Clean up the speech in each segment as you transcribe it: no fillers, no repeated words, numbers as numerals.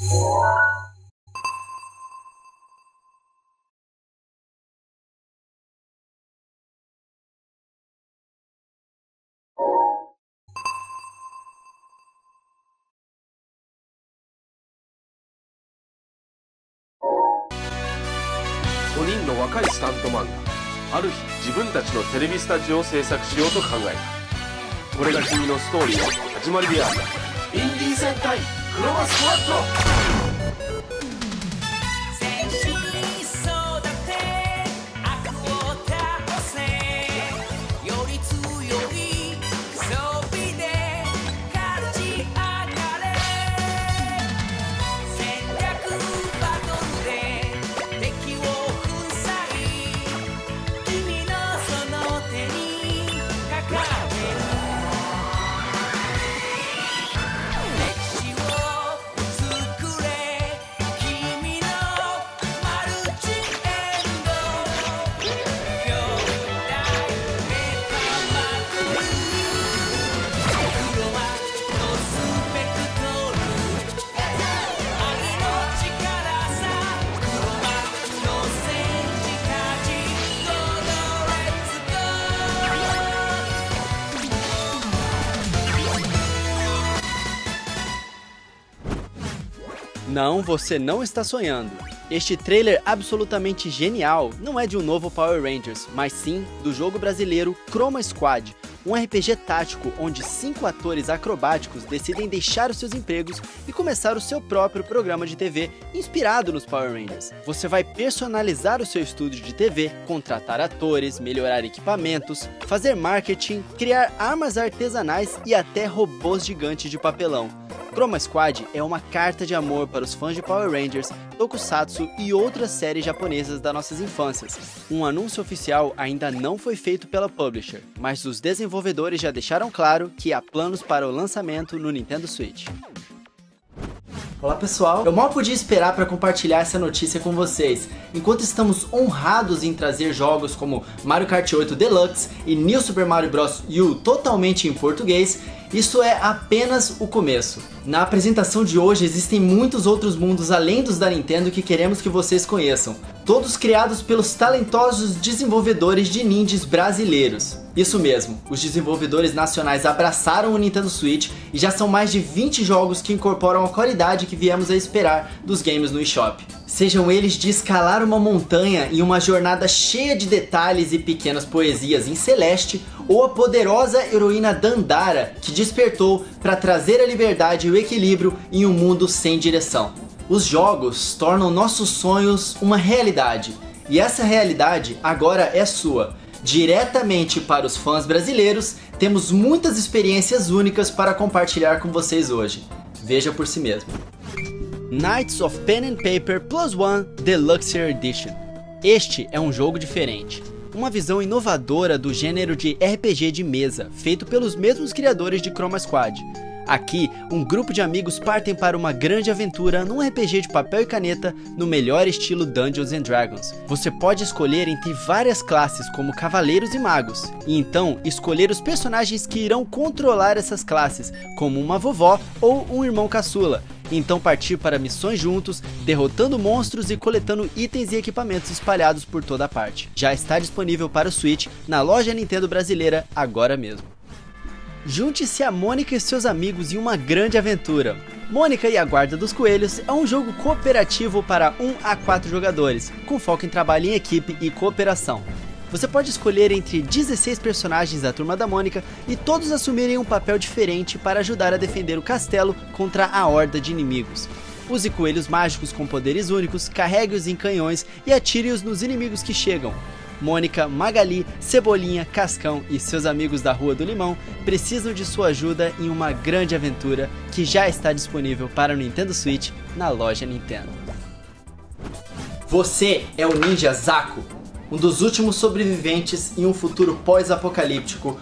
5人の若いスタントマンがある日自分たちのテレビスタジオを制作しようと考えた。これが君のストーリーの始まりである。インディー戦隊クロマスクワット。Não, você não está sonhando. Este trailer absolutamente genial não é de um novo Power Rangers, mas sim do jogo brasileiro Chroma Squad, um RPG tático onde 5 atores acrobáticos decidem deixar os seus empregos e começar o seu próprio programa de TV inspirado nos Power Rangers. Você vai personalizar o seu estúdio de TV, contratar atores, melhorar equipamentos, fazer marketing, criar armas artesanais e até robôs gigantes de papelão. Chroma Squad é uma carta de amor para os fãs de Power Rangers, Tokusatsu e outras séries japonesas das nossas infâncias. Um anúncio oficial ainda não foi feito pela publisher, mas os desenvolvedores já deixaram claro que há planos para o lançamento no Nintendo Switch. Olá pessoal, eu mal podia esperar para compartilhar essa notícia com vocês. Enquanto estamos honrados em trazer jogos como Mario Kart 8 Deluxe e New Super Mario Bros. U totalmente em português, isso é apenas o começo. Na apresentação de hoje existem muitos outros mundos além dos da Nintendo que queremos que vocês conheçam. Todos criados pelos talentosos desenvolvedores de ninjas brasileiros. Isso mesmo, os desenvolvedores nacionais abraçaram o Nintendo Switch e já são mais de 20 jogos que incorporam a qualidade que viemos a esperar dos games no eShop. Sejam eles de escalar uma montanha em uma jornada cheia de detalhes e pequenas poesias em Celeste, ou a poderosa heroína Dandara, que despertou para trazer a liberdade e o equilíbrio em um mundo sem direção. Os jogos tornam nossos sonhos uma realidade, e essa realidade agora é sua. Diretamente para os fãs brasileiros, temos muitas experiências únicas para compartilhar com vocês hoje. Veja por si mesmo. Knights of Pen and Paper Plus One Deluxe Edition. Este é um jogo diferente. Uma visão inovadora do gênero de RPG de mesa, feito pelos mesmos criadores de Chroma Squad. Aqui, um grupo de amigos partem para uma grande aventura num RPG de papel e caneta no melhor estilo Dungeons & Dragons. Você pode escolher entre várias classes como cavaleiros e magos, e então escolher os personagens que irão controlar essas classes, como uma vovó ou um irmão caçula. Então partir para missões juntos, derrotando monstros e coletando itens e equipamentos espalhados por toda a parte. Já está disponível para o Switch na loja Nintendo brasileira agora mesmo. Junte-se a Mônica e seus amigos em uma grande aventura. Mônica e a Guarda dos Coelhos é um jogo cooperativo para 1 a 4 jogadores, com foco em trabalho em equipe e cooperação. Você pode escolher entre 16 personagens da Turma da Mônica e todos assumirem um papel diferente para ajudar a defender o castelo contra a horda de inimigos. Use coelhos mágicos com poderes únicos, carregue-os em canhões e atire-os nos inimigos que chegam. Mônica, Magali, Cebolinha, Cascão e seus amigos da Rua do Limão precisam de sua ajuda em uma grande aventura que já está disponível para o Nintendo Switch na loja Nintendo. Você é o Ninja Zaku, um dos últimos sobreviventes em um futuro pós-apocalíptico,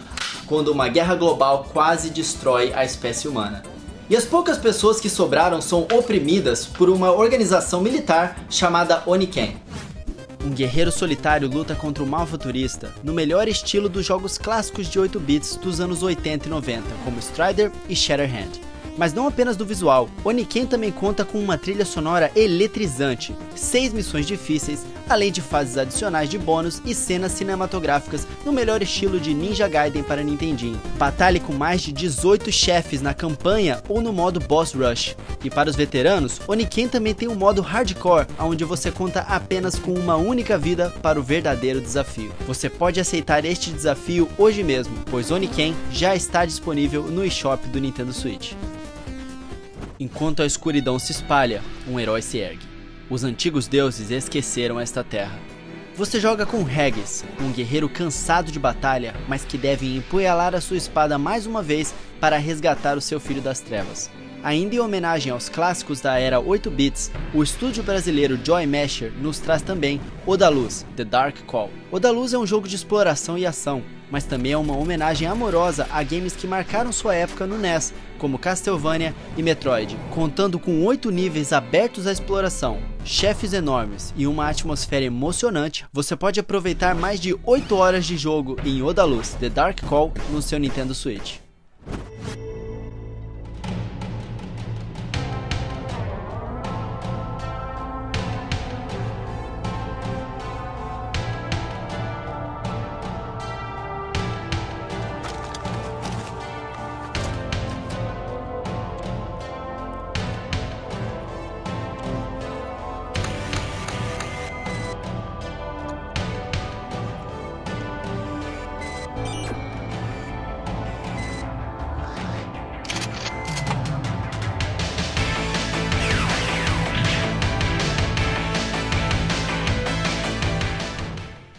quando uma guerra global quase destrói a espécie humana. E as poucas pessoas que sobraram são oprimidas por uma organização militar chamada Oniken. Um guerreiro solitário luta contra o mal futurista, no melhor estilo dos jogos clássicos de 8 bits dos anos 80 e 90, como Strider e Shatterhand. Mas não apenas do visual, Oniken também conta com uma trilha sonora eletrizante, 6 missões difíceis, além de fases adicionais de bônus e cenas cinematográficas no melhor estilo de Ninja Gaiden para Nintendinho. Batalhe com mais de 18 chefes na campanha ou no modo Boss Rush. E para os veteranos, Oniken também tem um modo Hardcore, onde você conta apenas com uma única vida para o verdadeiro desafio. Você pode aceitar este desafio hoje mesmo, pois Oniken já está disponível no eShop do Nintendo Switch. Enquanto a escuridão se espalha, um herói se ergue. Os antigos deuses esqueceram esta terra. Você joga com Regis, um guerreiro cansado de batalha, mas que deve empunhalar a sua espada mais uma vez para resgatar o seu filho das trevas. Ainda em homenagem aos clássicos da era 8 bits, o estúdio brasileiro Joy Masher nos traz também Odaluz, The Dark Call. Odaluz é um jogo de exploração e ação, mas também é uma homenagem amorosa a games que marcaram sua época no NES, como Castlevania e Metroid, contando com 8 níveis abertos à exploração, chefes enormes e uma atmosfera emocionante. Você pode aproveitar mais de 8 horas de jogo em Odaluz, The Dark Call no seu Nintendo Switch.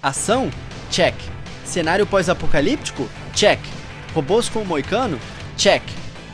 Ação? Check. Cenário pós-apocalíptico? Check. Robôs com moicano? Check.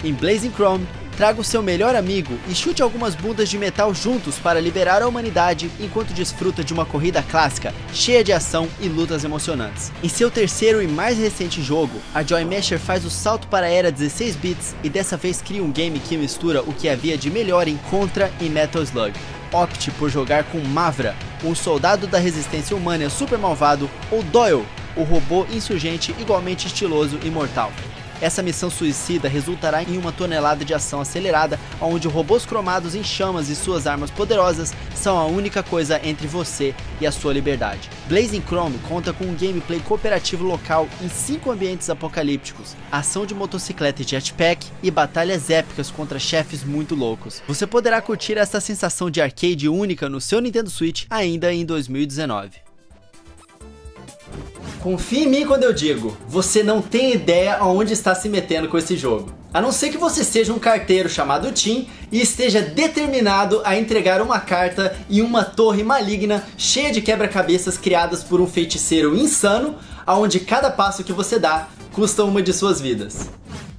Em Blazing Chrome, traga o seu melhor amigo e chute algumas bundas de metal juntos para liberar a humanidade enquanto desfruta de uma corrida clássica, cheia de ação e lutas emocionantes. Em seu terceiro e mais recente jogo, a Joy Masher faz o salto para a era 16 bits e dessa vez cria um game que mistura o que havia de melhor em Contra e Metal Slug. Opte por jogar com Mavra, um soldado da resistência humana super malvado, ou Doyle, o robô insurgente igualmente estiloso e mortal. Essa missão suicida resultará em uma tonelada de ação acelerada, onde robôs cromados em chamas e suas armas poderosas são a única coisa entre você e a sua liberdade. Blazing Chrome conta com um gameplay cooperativo local em 5 ambientes apocalípticos, ação de motocicleta e jetpack e batalhas épicas contra chefes muito loucos. Você poderá curtir essa sensação de arcade única no seu Nintendo Switch ainda em 2019. Confie em mim quando eu digo, você não tem ideia aonde está se metendo com esse jogo. A não ser que você seja um carteiro chamado Tim e esteja determinado a entregar uma carta em uma torre maligna cheia de quebra-cabeças criadas por um feiticeiro insano, aonde cada passo que você dá custa uma de suas vidas.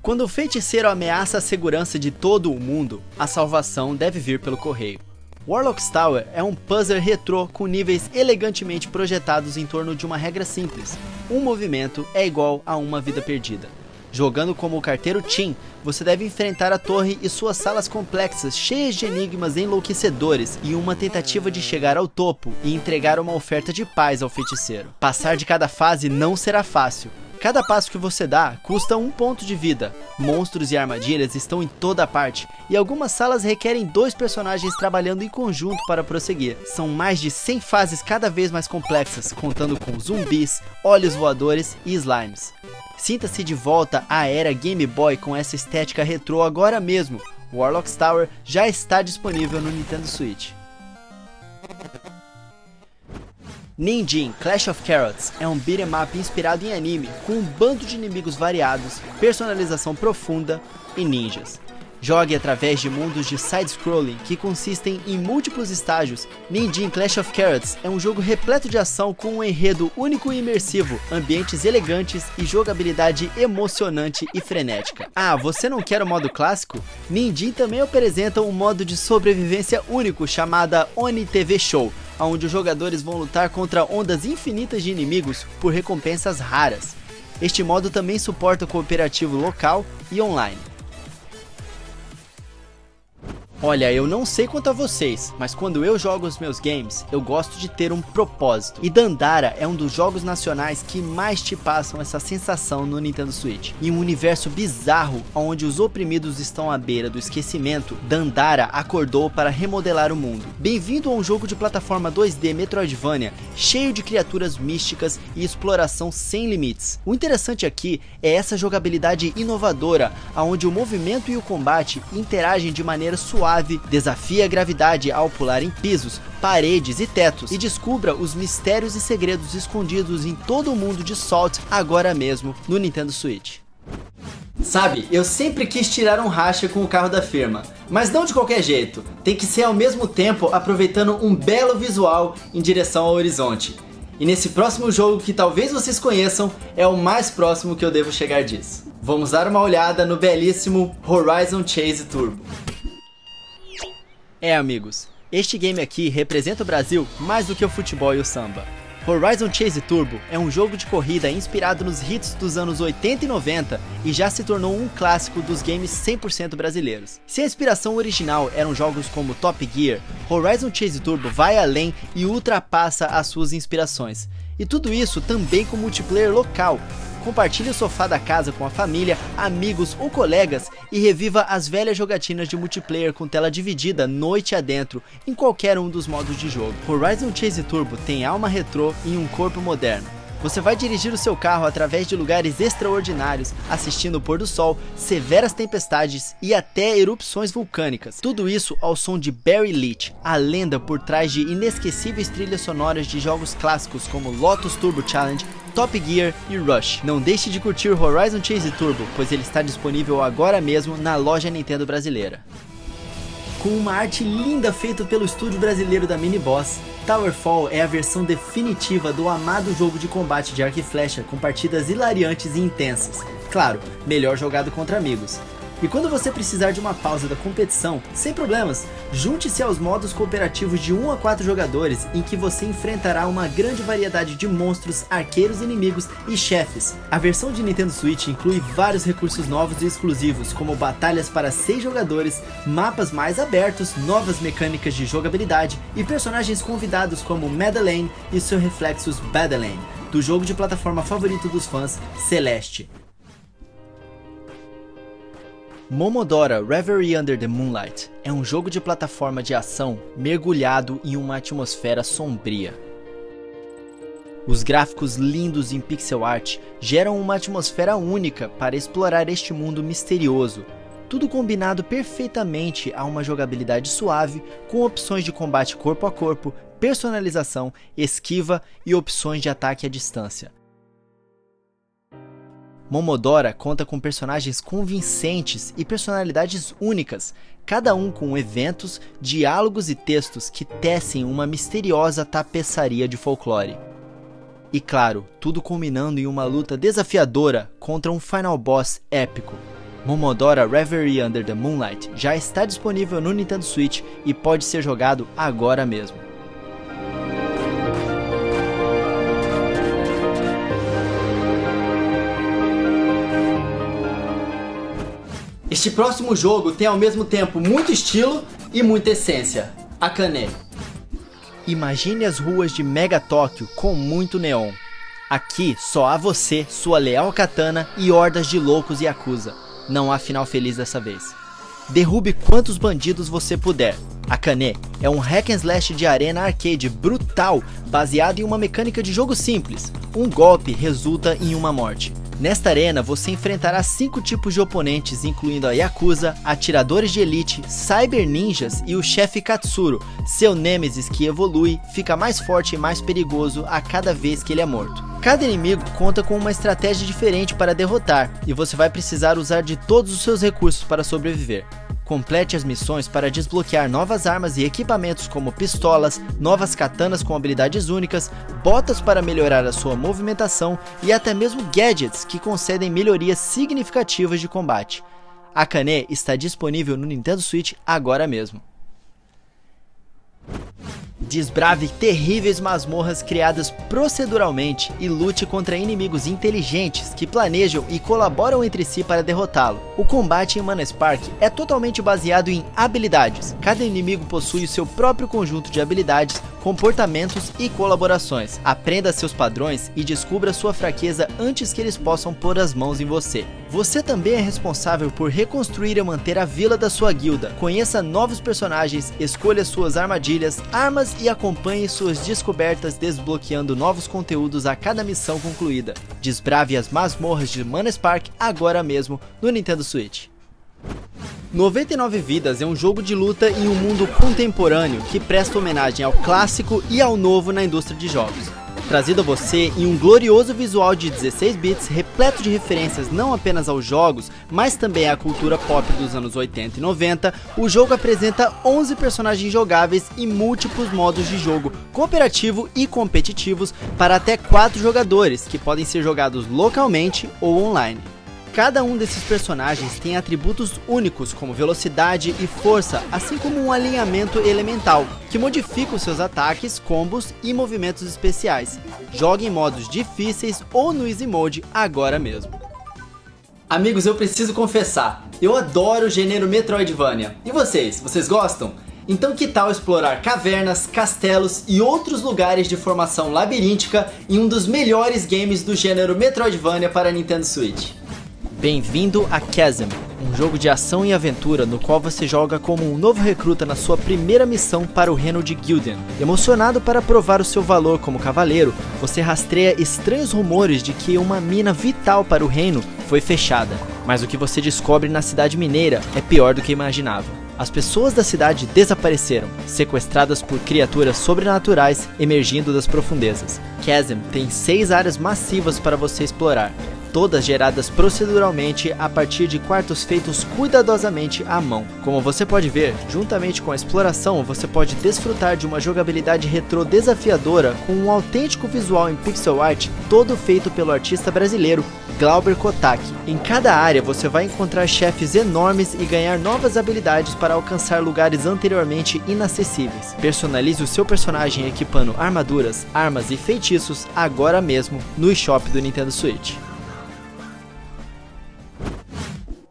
Quando o feiticeiro ameaça a segurança de todo o mundo, a salvação deve vir pelo correio. Warlock's Tower é um puzzle retrô com níveis elegantemente projetados em torno de uma regra simples. Um movimento é igual a uma vida perdida. Jogando como o carteiro Tim, você deve enfrentar a torre e suas salas complexas cheias de enigmas enlouquecedores e uma tentativa de chegar ao topo e entregar uma oferta de paz ao feiticeiro. Passar de cada fase não será fácil. Cada passo que você dá custa 1 ponto de vida, monstros e armadilhas estão em toda parte, e algumas salas requerem 2 personagens trabalhando em conjunto para prosseguir. São mais de 100 fases cada vez mais complexas, contando com zumbis, olhos voadores e slimes. Sinta-se de volta à era Game Boy com essa estética retrô agora mesmo. Warlock's Tower já está disponível no Nintendo Switch. Ninjin Clash of Carrots é um beat'em up inspirado em anime, com um bando de inimigos variados, personalização profunda e ninjas. Jogue através de mundos de side-scrolling que consistem em múltiplos estágios. Ninjin Clash of Carrots é um jogo repleto de ação com um enredo único e imersivo, ambientes elegantes e jogabilidade emocionante e frenética. Ah, você não quer o modo clássico? Ninjin também apresenta um modo de sobrevivência único chamada Oni TV Show, onde os jogadores vão lutar contra ondas infinitas de inimigos por recompensas raras. Este modo também suporta o cooperativo local e online. Olha, eu não sei quanto a vocês, mas quando eu jogo os meus games, eu gosto de ter um propósito. E Dandara é um dos jogos nacionais que mais te passam essa sensação no Nintendo Switch. Em um universo bizarro, onde os oprimidos estão à beira do esquecimento, Dandara acordou para remodelar o mundo. Bem-vindo a um jogo de plataforma 2D Metroidvania, cheio de criaturas místicas e exploração sem limites. O interessante aqui é essa jogabilidade inovadora, onde o movimento e o combate interagem de maneira suave. Desafie a gravidade ao pular em pisos, paredes e tetos e descubra os mistérios e segredos escondidos em todo o mundo de Salt agora mesmo no Nintendo Switch. Sabe, eu sempre quis tirar um racha com o carro da firma, mas não de qualquer jeito, tem que ser ao mesmo tempo aproveitando um belo visual em direção ao horizonte. E nesse próximo jogo que talvez vocês conheçam, é o mais próximo que eu devo chegar disso. Vamos dar uma olhada no belíssimo Horizon Chase Turbo. Amigos, este game aqui representa o Brasil mais do que o futebol e o samba. Horizon Chase Turbo é um jogo de corrida inspirado nos hits dos anos 80 e 90 e já se tornou um clássico dos games 100% brasileiros. Se a inspiração original eram jogos como Top Gear, Horizon Chase Turbo vai além e ultrapassa as suas inspirações. E tudo isso também com multiplayer local. Compartilhe o sofá da casa com a família, amigos ou colegas e reviva as velhas jogatinas de multiplayer com tela dividida noite adentro em qualquer um dos modos de jogo. Horizon Chase Turbo tem alma retrô e um corpo moderno. Você vai dirigir o seu carro através de lugares extraordinários, assistindo o pôr do sol, severas tempestades e até erupções vulcânicas. Tudo isso ao som de Barry Leach, a lenda por trás de inesquecíveis trilhas sonoras de jogos clássicos como Lotus Turbo Challenge, Top Gear e Rush. Não deixe de curtir Horizon Chase Turbo, pois ele está disponível agora mesmo na loja Nintendo brasileira. Com uma arte linda feita pelo estúdio brasileiro da Miniboss, Towerfall é a versão definitiva do amado jogo de combate de arco e flecha com partidas hilariantes e intensas. Claro, melhor jogado contra amigos. E quando você precisar de uma pausa da competição, sem problemas, junte-se aos modos cooperativos de 1 a 4 jogadores em que você enfrentará uma grande variedade de monstros, arqueiros inimigos e chefes. A versão de Nintendo Switch inclui vários recursos novos e exclusivos, como batalhas para 6 jogadores, mapas mais abertos, novas mecânicas de jogabilidade e personagens convidados como Madeleine e seu reflexos Badalane, do jogo de plataforma favorito dos fãs, Celeste. Momodora Reverie Under the Moonlight é um jogo de plataforma de ação mergulhado em uma atmosfera sombria. Os gráficos lindos em pixel art geram uma atmosfera única para explorar este mundo misterioso, tudo combinado perfeitamente a uma jogabilidade suave com opções de combate corpo a corpo, personalização, esquiva e opções de ataque à distância. Momodora conta com personagens convincentes e personalidades únicas, cada um com eventos, diálogos e textos que tecem uma misteriosa tapeçaria de folclore. E claro, tudo culminando em uma luta desafiadora contra um final boss épico. Momodora Reverie Under the Moonlight já está disponível no Nintendo Switch e pode ser jogado agora mesmo. Este próximo jogo tem ao mesmo tempo muito estilo e muita essência. Akane. Imagine as ruas de Mega Tóquio com muito neon. Aqui só há você, sua leal katana e hordas de loucos Yakuza. Não há final feliz dessa vez. Derrube quantos bandidos você puder. Akane é um hack and slash de arena arcade brutal, baseado em uma mecânica de jogo simples. Um golpe resulta em uma morte. Nesta arena você enfrentará 5 tipos de oponentes, incluindo a Yakuza, atiradores de elite, cyber ninjas e o chefe Katsuro, seu nêmesis que evolui, fica mais forte e mais perigoso a cada vez que ele é morto. Cada inimigo conta com uma estratégia diferente para derrotar, e você vai precisar usar de todos os seus recursos para sobreviver. Complete as missões para desbloquear novas armas e equipamentos como pistolas, novas katanas com habilidades únicas, botas para melhorar a sua movimentação e até mesmo gadgets que concedem melhorias significativas de combate. Akane está disponível no Nintendo Switch agora mesmo. Desbrave terríveis masmorras criadas proceduralmente e lute contra inimigos inteligentes que planejam e colaboram entre si para derrotá-lo. O combate em Mana Spark é totalmente baseado em habilidades. Cada inimigo possui o seu próprio conjunto de habilidades, comportamentos e colaborações. Aprenda seus padrões e descubra sua fraqueza antes que eles possam pôr as mãos em você. Você também é responsável por reconstruir e manter a vila da sua guilda. Conheça novos personagens, escolha suas armadilhas, armas e acompanhe suas descobertas desbloqueando novos conteúdos a cada missão concluída. Desbrave as masmorras de Mana Spark agora mesmo no Nintendo Switch. 99 Vidas é um jogo de luta em um mundo contemporâneo que presta homenagem ao clássico e ao novo na indústria de jogos. Trazido a você em um glorioso visual de 16 bits repleto de referências não apenas aos jogos, mas também à cultura pop dos anos 80 e 90, o jogo apresenta 11 personagens jogáveis e múltiplos modos de jogo, cooperativo e competitivos para até 4 jogadores, que podem ser jogados localmente ou online. Cada um desses personagens tem atributos únicos como velocidade e força, assim como um alinhamento elemental, que modifica os seus ataques, combos e movimentos especiais. Jogue em modos difíceis ou no Easy Mode agora mesmo. Amigos, eu preciso confessar, eu adoro o gênero Metroidvania. E vocês? Vocês gostam? Então que tal explorar cavernas, castelos e outros lugares de formação labiríntica em um dos melhores games do gênero Metroidvania para Nintendo Switch? Bem-vindo a Chasm, um jogo de ação e aventura no qual você joga como um novo recruta na sua primeira missão para o reino de Gildan. Emocionado para provar o seu valor como cavaleiro, você rastreia estranhos rumores de que uma mina vital para o reino foi fechada. Mas o que você descobre na cidade mineira é pior do que imaginava. As pessoas da cidade desapareceram, sequestradas por criaturas sobrenaturais emergindo das profundezas. Chasm tem 6 áreas massivas para você explorar, todas geradas proceduralmente a partir de quartos feitos cuidadosamente à mão. Como você pode ver, juntamente com a exploração, você pode desfrutar de uma jogabilidade retrô desafiadora com um autêntico visual em pixel art todo feito pelo artista brasileiro Glauber Kotaki. Em cada área você vai encontrar chefes enormes e ganhar novas habilidades para alcançar lugares anteriormente inacessíveis. Personalize o seu personagem equipando armaduras, armas e feitiços agora mesmo no eShop do Nintendo Switch.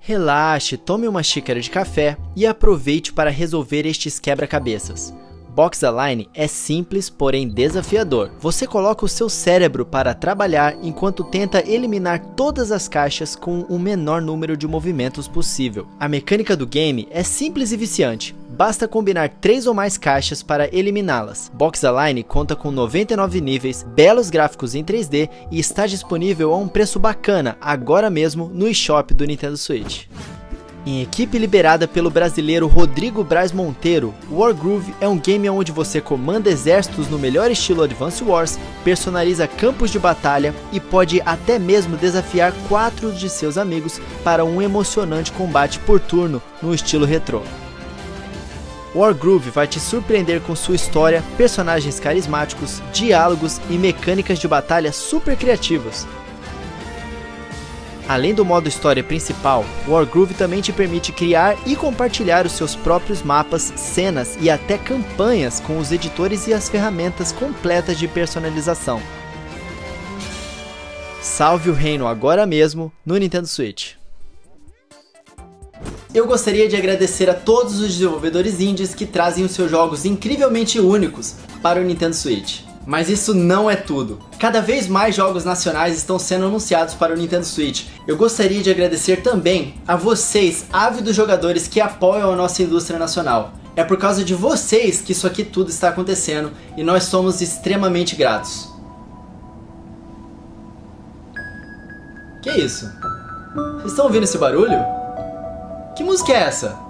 Relaxe, tome uma xícara de café e aproveite para resolver estes quebra-cabeças. Box Align é simples, porém desafiador. Você coloca o seu cérebro para trabalhar enquanto tenta eliminar todas as caixas com o menor número de movimentos possível. A mecânica do game é simples e viciante. Basta combinar 3 ou mais caixas para eliminá-las. Box Align conta com 99 níveis, belos gráficos em 3D e está disponível a um preço bacana agora mesmo no eShop do Nintendo Switch. Em equipe liderada pelo brasileiro Rodrigo Braz Monteiro, Wargroove é um game onde você comanda exércitos no melhor estilo Advance Wars, personaliza campos de batalha e pode até mesmo desafiar 4 de seus amigos para um emocionante combate por turno no estilo retrô. Wargroove vai te surpreender com sua história, personagens carismáticos, diálogos e mecânicas de batalha super criativas. Além do modo história principal, Wargroove também te permite criar e compartilhar os seus próprios mapas, cenas e até campanhas com os editores e as ferramentas completas de personalização. Salve o reino agora mesmo no Nintendo Switch. Eu gostaria de agradecer a todos os desenvolvedores indies que trazem os seus jogos incrivelmente únicos para o Nintendo Switch. Mas isso não é tudo. Cada vez mais jogos nacionais estão sendo anunciados para o Nintendo Switch. Eu gostaria de agradecer também a vocês, ávidos jogadores que apoiam a nossa indústria nacional. É por causa de vocês que isso aqui tudo está acontecendo e nós somos extremamente gratos. Que isso? Vocês estão ouvindo esse barulho? Que música é essa?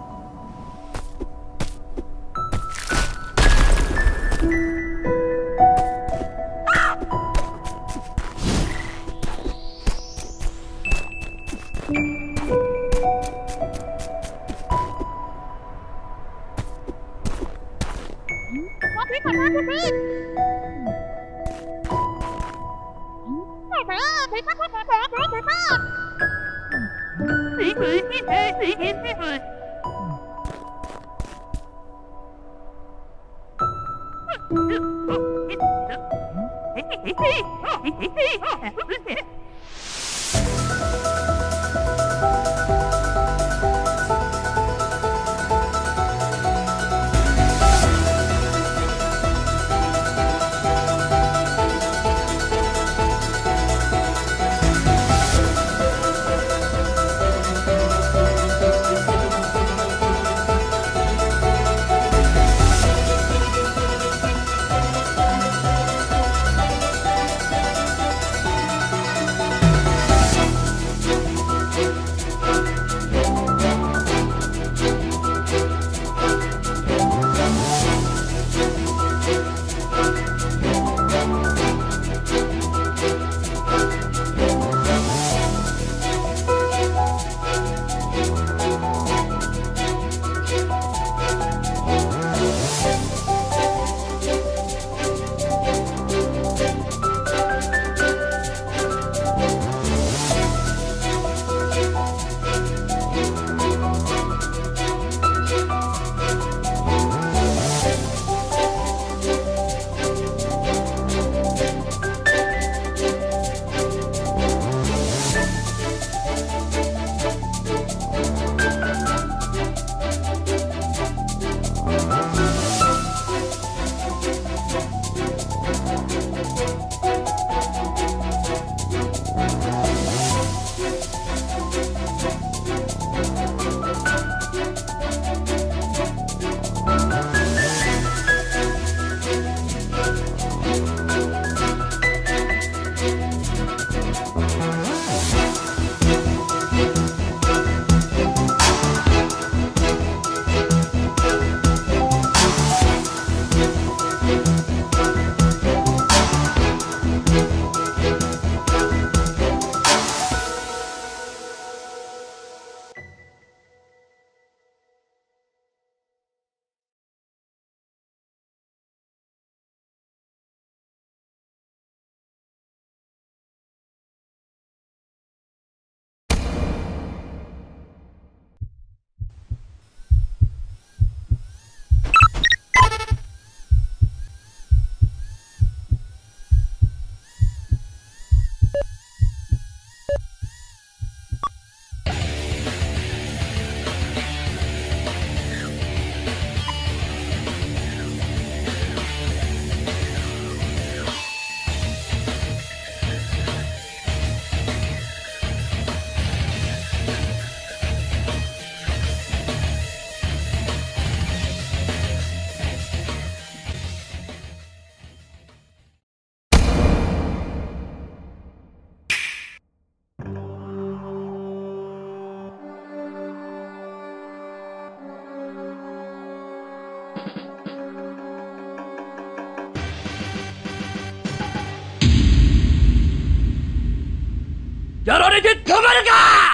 やられてたまるか！